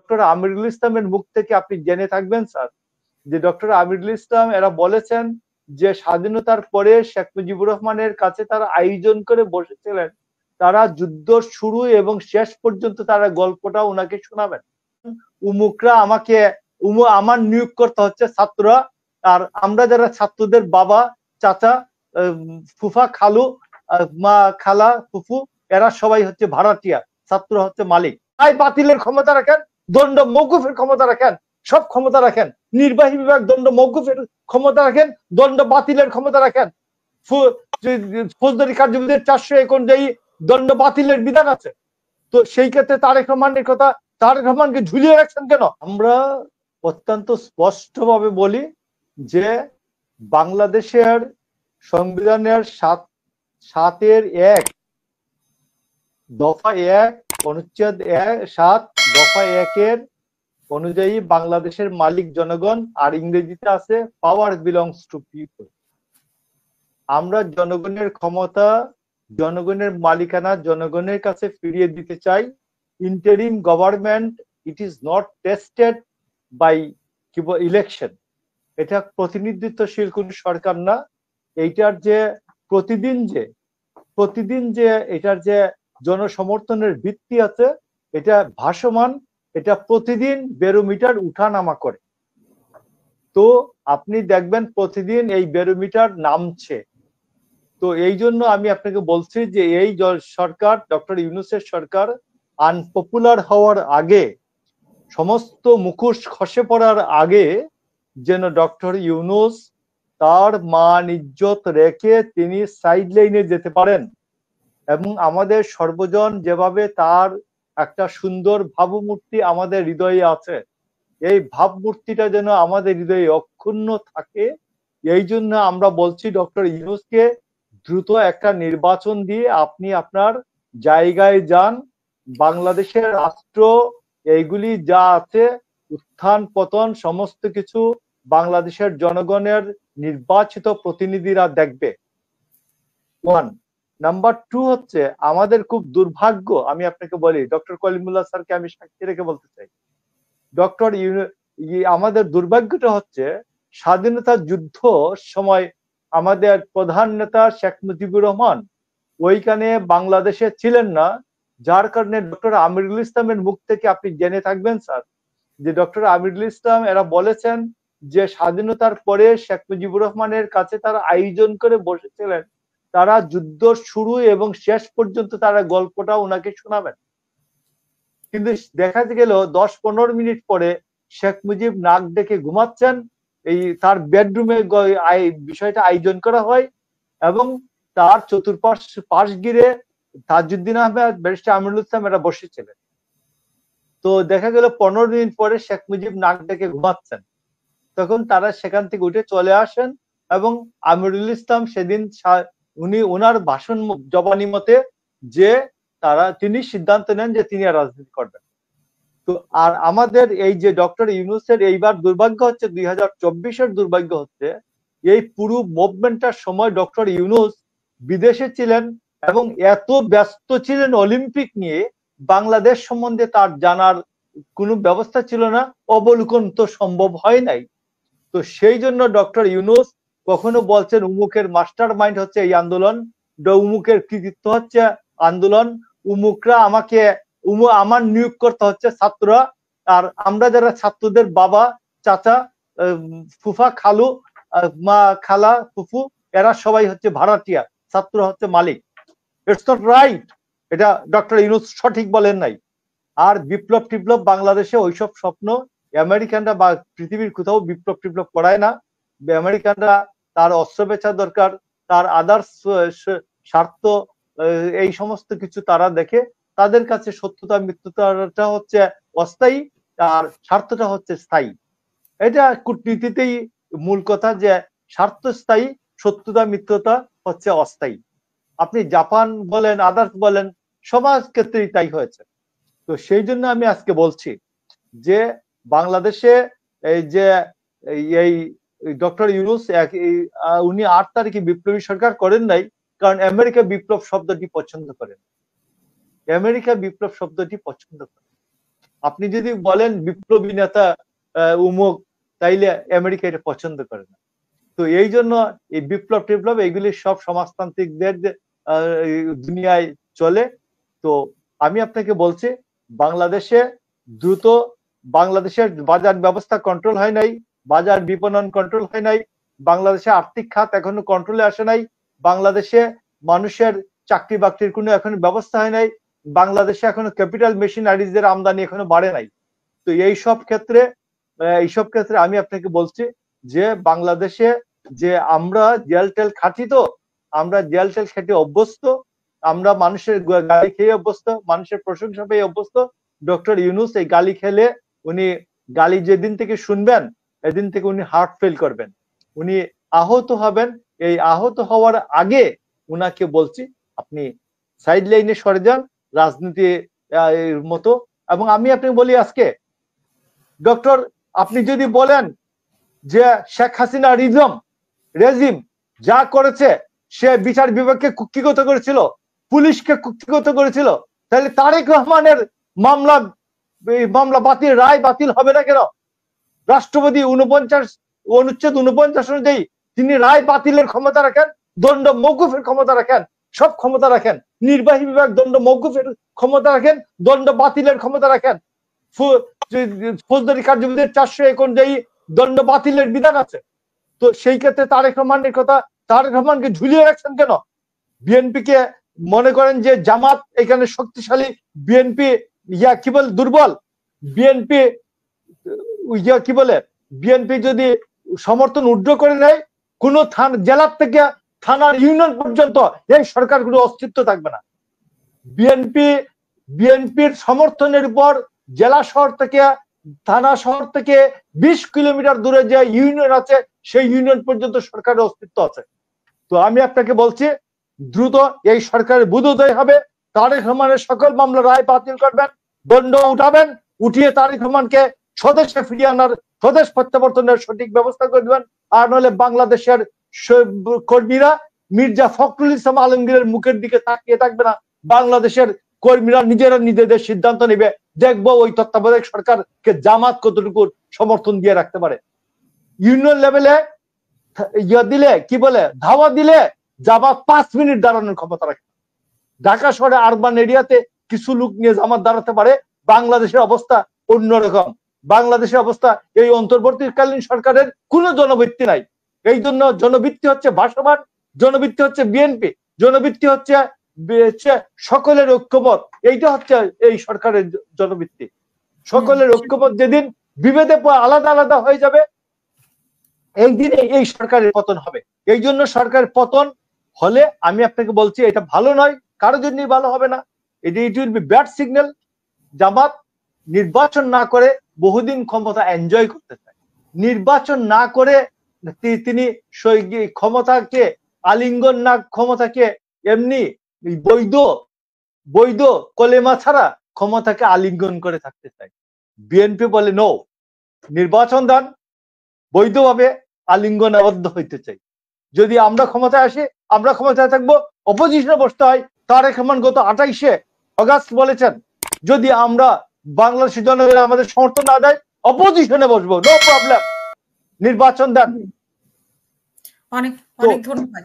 Doctor আমিরুল ইসলামের মুখ থেকে আপনি জেনে থাকবেন স্যার, যে ডক্টর আমিরুল ইসলাম এরা বলেছেন যে স্বাধীনতার পরে শেখ মুজিবুর রহমানের কাছে তারা আয়োজন করে বসেছিলেন, তারা যুদ্ধ শুরু এবং শেষ পর্যন্ত তারা গল্পটা ওনাকে শোনাবেন। উমুকরা আমাকে আমার নিয়োগ করতে হচ্ছে ছাত্ররা, আর আমরা যারা ছাত্রদের বাবা চাচা ফুফা খালু মা খালা ফুফু এরা সবাই হচ্ছে ভাড়াটিয়া, ছাত্র হচ্ছে মালিক। তাই বাতিলের ক্ষমতা রাখেন, দণ্ড মওকুফের ক্ষমতা রাখেন, সব ক্ষমতা রাখেন। নির্বাহী বিভাগ দণ্ড মওকুফের ক্ষমতা রাখেন, দণ্ড বাতিলের ক্ষমতা রাখেন। ফৌজদারি কার্যবিধির 401 অনুযায়ী দণ্ড বাতিলের বিধান আছে। তো সেই ক্ষেত্রে তারেক রহমানের কথা, তারেক রহমানকে ঝুলিয়ে রাখছেন কেন? আমরা অত্যন্ত স্পষ্টভাবে বলি যে বাংলাদেশের সংবিধানের 7-1 দফা 1 অনুচ্ছেদ 7 দফা 1 অনুযায়ী বাংলাদেশের মালিক জনগণ, আর ইংরেজিতে আছে পাওয়ার বিলংস টু পিপল। আমরা জনগণের ক্ষমতা, জনগণের মালিকানা জনগণের কাছে ফিরিয়ে দিতে চাই। Interim government, it is not tested by election. এটা প্রতিনিধিত্বশীল কোন সরকার না। এইটার যে প্রতিদিন যে এটার যে জনসমর্থনের ভিত্তি আছে, এটা ভাসমান, এটা প্রতিদিন বেরোমিটার উঠানামা করে। তো আপনি দেখবেন প্রতিদিন এই বেরোমিটার নামছে। তো এই জন্য আমি আপনাকে বলছি যে এই সরকার, ডক্টর ইউনূসের সরকার আনপপুলার হওয়ার আগে, সমস্ত মুখোশ খসে পড়ার আগে যেন ডক্টর ইউনূস তার মান ইজ্জত রেখে তিনি সাইড লাইনে যেতে পারেন, এবং আমাদের সর্বজন যেভাবে তার একটা সুন্দর ভাবমূর্তি আমাদের হৃদয়ে আছে, এই ভাবমূর্তিটা যেন আমাদের হৃদয়ে অক্ষুণ্ণ থাকে। এই জন্য আমরা বলছি ডক্টর ইউনূসকে দ্রুত একটা নির্বাচন দিয়ে আপনি আপনার জায়গায় যান। বাংলাদেশের রাষ্ট্র এইগুলি যা আছে, উত্থান পতন সমস্ত কিছু বাংলাদেশের জনগণের নির্বাচিত প্রতিনিধিরা দেখবে। 1 নাম্বার 2 হচ্ছে আমাদের খুব দুর্ভাগ্য, আমি আপনাকে বলি, ডক্টর কলিমুল্লাহ স্যারকে আমি সাক্ষী রেখে বলতে চাই, ডক্টর আমাদের দুর্ভাগ্যটা হচ্ছে স্বাধীনতা যুদ্ধ সময় আমাদের প্রধান নেতা শেখ মুজিবুর রহমান ওইখানে বাংলাদেশে ছিলেন না, যার কারণে ডক্টর আমিরুল ইসলামের মুখ থেকে আপনি জেনে থাকবেন স্যার, যে ডক্টর আমিরুল ইসলাম এরা বলেছেন যে স্বাধীনতার পরে শেখ মুজিবুর রহমানের কাছে তারা আয়োজন করে বসেছিলেন, তারা যুদ্ধ শুরু এবং শেষ পর্যন্ত তারা গল্পটা ওনাকে শোনাবেন। কিন্তু দেখা গেল 10-15 মিনিট পরে শেখ মুজিব নাক ডেকে ঘুমাচ্ছেন, এই তার বেডরুমে বিষয়টা আয়োজন করা হয়, এবং তার পাশ ঘিরে তাজউদ্দিন আহমেদ, ব্যারিস্টার আমিনুল ইসলাম এরা বসেছিলেন। তো দেখা গেল 15 মিনিট পরে শেখ মুজিব নাক ডেকে ঘুমাচ্ছেন, তখন তারা সেখান থেকে উঠে চলে আসেন, এবং আমিরুল ইসলাম সেদিন উনি ওনার ভাষণ জবানি মতে যে তিনি সিদ্ধান্ত নেন যে তিনি রাজনীতি করবেন। তো আর আমাদের এই যে ডক্টর ইউনূসের এইবার দুর্ভাগ্য হচ্ছে, 2024-এর দুর্ভাগ্য হচ্ছে, এই পুরো মুভমেন্টটার সময় ডক্টর ইউনূস বিদেশে ছিলেন এবং এত ব্যস্ত ছিলেন অলিম্পিক নিয়ে, বাংলাদেশ সম্বন্ধে তার জানার কোনো ব্যবস্থা ছিল না, অবলোকন তো সম্ভব হয় নাই। তো সেই জন্য ডক্টর ইউনূস কখনো বলছেন উমুকের মাস্টার মাইন্ড হচ্ছে এই আন্দোলন, উমুকের কৃতিত্ব হচ্ছে আন্দোলন, উমুকরা আমার নিয়োগ করতে হচ্ছে ছাত্ররা, আর আমরা যারা ছাত্রদের বাবা চাচা ফুফা খালু মা খালা ফুফু এরা সবাই হচ্ছে ভাড়াটিয়া, ছাত্র হচ্ছে মালিক। ইটস নট রাইট, এটা ডক্টর ইউনূস সঠিক বলেন নাই। আর বিপ্লব টিপ্লব বাংলাদেশে ওইসব স্বপ্ন আমেরিকানরা বা পৃথিবীর কোথাও বিপ্লব টিপ্লব করায় না। আমেরিকানরা তার অস্ত্র বেচা দরকার, তার আদার্স স্বার্থ, এই সমস্ত কিছু তারা দেখে, তাদের কাছে সত্যতা মিথ্যতাটা হচ্ছে অস্থায়ী আর স্বার্থটা হচ্ছে স্থায়ী। এটা কূটনীতিতেই মূল কথা, যে স্বার্থ স্থায়ী, সত্যতা মিথ্যতা হচ্ছে অস্থায়ী। আপনি জাপান বলেন, আদার্স বলেন, সমাজ ক্ষেত্রেই তাই হয়েছে। তো সেই জন্য আমি আজকে বলছি যে বাংলাদেশে এই যে এই ডক্টর ইউনূস উনি 8 তারিখে বিপ্লবী সরকার করেন নাই, কারণ আমেরিকা বিপ্লব শব্দটি পছন্দ করেন, আমেরিকা বিপ্লব শব্দটি পছন্দ করে। আপনি যদি বলেন বিপ্লবী নেতা উমুক, তাইলে আমেরিকা এটা পছন্দ করে না। তো এই জন্য এই বিপ্লব টিপ্লব এগুলি সব সমাজতান্ত্রিকদের দুনিয়ায় চলে। তো আমি আপনাকে বলছি, বাংলাদেশে দ্রুত, বাংলাদেশের বাজার ব্যবস্থা কন্ট্রোল হয় নাই, বাজার বিপণন কন্ট্রোল হয় নাই, বাংলাদেশে আর্থিক খাত এখনো কন্ট্রোলে আসে নাই, বাংলাদেশে মানুষের চাকরি বাকরির কোনো এখন ব্যবস্থা হয় নাই, বাংলাদেশে এখনো ক্যাপিটাল মেশিনারিজের আমদানি এখনো বাড়ে নাই। তো এইসব ক্ষেত্রে আমি আপনাকে বলছি যে বাংলাদেশে যে আমরা জেল টেল খাটি, তো আমরা জেল টেল খেটে অভ্যস্ত, আমরা মানুষের গালি খেয়ে অভ্যস্ত, মানুষের প্রশংসা পেয়ে অভ্যস্ত। ডক্টর ইউনূস এই গালি খেলে, উনি গালি যেদিন থেকে শুনবেন এদিন থেকে উনি হার্ট ফেল করবেন, উনি আহত হবেন। এই আহত হওয়ার আগে উনাকে বলছি আপনি সাইড লাইনে সরে যান রাজনীতি মতো। এবং আমি আপনাকে বলি আজকে ডক্টর, আপনি যদি বলেন যে শেখ হাসিনা রেজিম যা করেছে, সে বিচার বিভাগকে কুক্ষিগত করেছিল, পুলিশকে কুক্ষিগত করেছিল, তাহলে তারেক রহমানের মামলা বাতিল, রায় বাতিল হবে না কেন? রাষ্ট্রপতি অনুচ্ছেদ 49 অনুযায়ী তিনি রায় বাতিলের ক্ষমতা রাখেন, দণ্ড মওকুফের ক্ষমতা রাখেন, সব ক্ষমতা রাখেন। নির্বাহী বিভাগ দণ্ড মওকুফের ক্ষমতা রাখেন, দণ্ড বাতিলের ক্ষমতা রাখেন। ফৌজদারি কার্যবিধির 401 অনুযায়ী দণ্ড বাতিলের বিধান আছে। তো সেই ক্ষেত্রে তারেক রহমানকে ঝুলিয়ে রাখছেন কেন? বিএনপি কে মনে করেন যে জামাত এখানে শক্তিশালী, বিএনপি কি বলে দুর্বল, বিএনপি কি বলে, বিএনপি যদি সমর্থন উড্র করে নেয়, কোন জেলার থেকে থানার ইউনিয়ন পর্যন্ত এই সরকার কোনো অস্তিত্ব থাকবে না। বিএনপির সমর্থনের উপর জেলা শহর থেকে, থানা শহর থেকে 20 কিলোমিটার দূরে যে ইউনিয়ন আছে, সেই ইউনিয়ন পর্যন্ত সরকারের অস্তিত্ব আছে। তো আমি আপনাকে বলছি দ্রুত এই সরকারের বোধোদয় হবে, তারেক রহমানের সকল মামলা রায় বাতিল করবেন, দণ্ড উঠাবেন, উঠিয়ে তারেক রহমানকে স্বদেশে ফিরিয়ে আনার, স্বদেশ প্রত্যাবর্তনের সঠিক ব্যবস্থা করে দেবেন। আর নইলে বাংলাদেশের কর্মীরা মির্জা ফখরুল ইসলাম আলমগীরের মুখের দিকে তাকিয়ে থাকবে না, বাংলাদেশের কর্মীরা নিজেদের সিদ্ধান্ত নেবে। দেখবো ওই তত্ত্বাবধায়ক সরকারকে জামাত কতটুকু সমর্থন দিয়ে রাখতে পারে। ইউনিয়ন লেভেলে দিলে কি বলে, ধাওয়া দিলে জামাত 5 মিনিট দাঁড়ানোর ক্ষমতা রাখে। ঢাকা শহরে আরবান এরিয়াতে কিছু লোক নিয়ে জামাত দাঁড়াতে পারে। বাংলাদেশের অবস্থা অন্যরকম। বাংলাদেশের অবস্থা, এই অন্তর্বর্তীকালীন সরকারের কোনো জনভিত্তি নাই। এই জন্য জনভিত্তি হচ্ছে ভাসমান, জনভিত্তি হচ্ছে বিএনপি, জনভিত্তি হচ্ছে সকলের ঐক্যমত। এইটা হচ্ছে এই সরকারের জনভিত্তি। সকলের ঐক্যমত যেদিন বিভেদে আলাদা আলাদা হয়ে যাবে, এই দিনে এই সরকারের পতন হবে। এই জন্য সরকারের পতন হলে আমি আপনাকে বলছি এটা ভালো নয়, কারোর জন্যই ভালো হবে না। It will be bad signal. Jamaat নির্বাচন না করে বহুদিন ক্ষমতা এনজয় করতে চায়, নির্বাচন না করে তিনি ক্ষমতাকে আলিঙ্গন না, ক্ষমতাকে এমনি বৈধ কলেমা ছাড়া ক্ষমতাকে আলিঙ্গন করে থাকতে চায়। বিএনপি বলে নো, নির্বাচন দেন, বৈধভাবে আলিঙ্গন আবদ্ধ হইতে চাই। যদি আমরা ক্ষমতায় আসি, আমরা ক্ষমতায় থাকবো, অপোজিশনে বসতে হয়। তারেক রহমান গত 28শে অগাস্ট বলেছেন, যদি আমরা বাংলাদেশের জনগণ আমাদের সমর্থন না দেয়, অপোজিশনে বসবো, নো প্রবলেম, নির্বাচন দেন। অনেক অনেক ধন্যবাদ।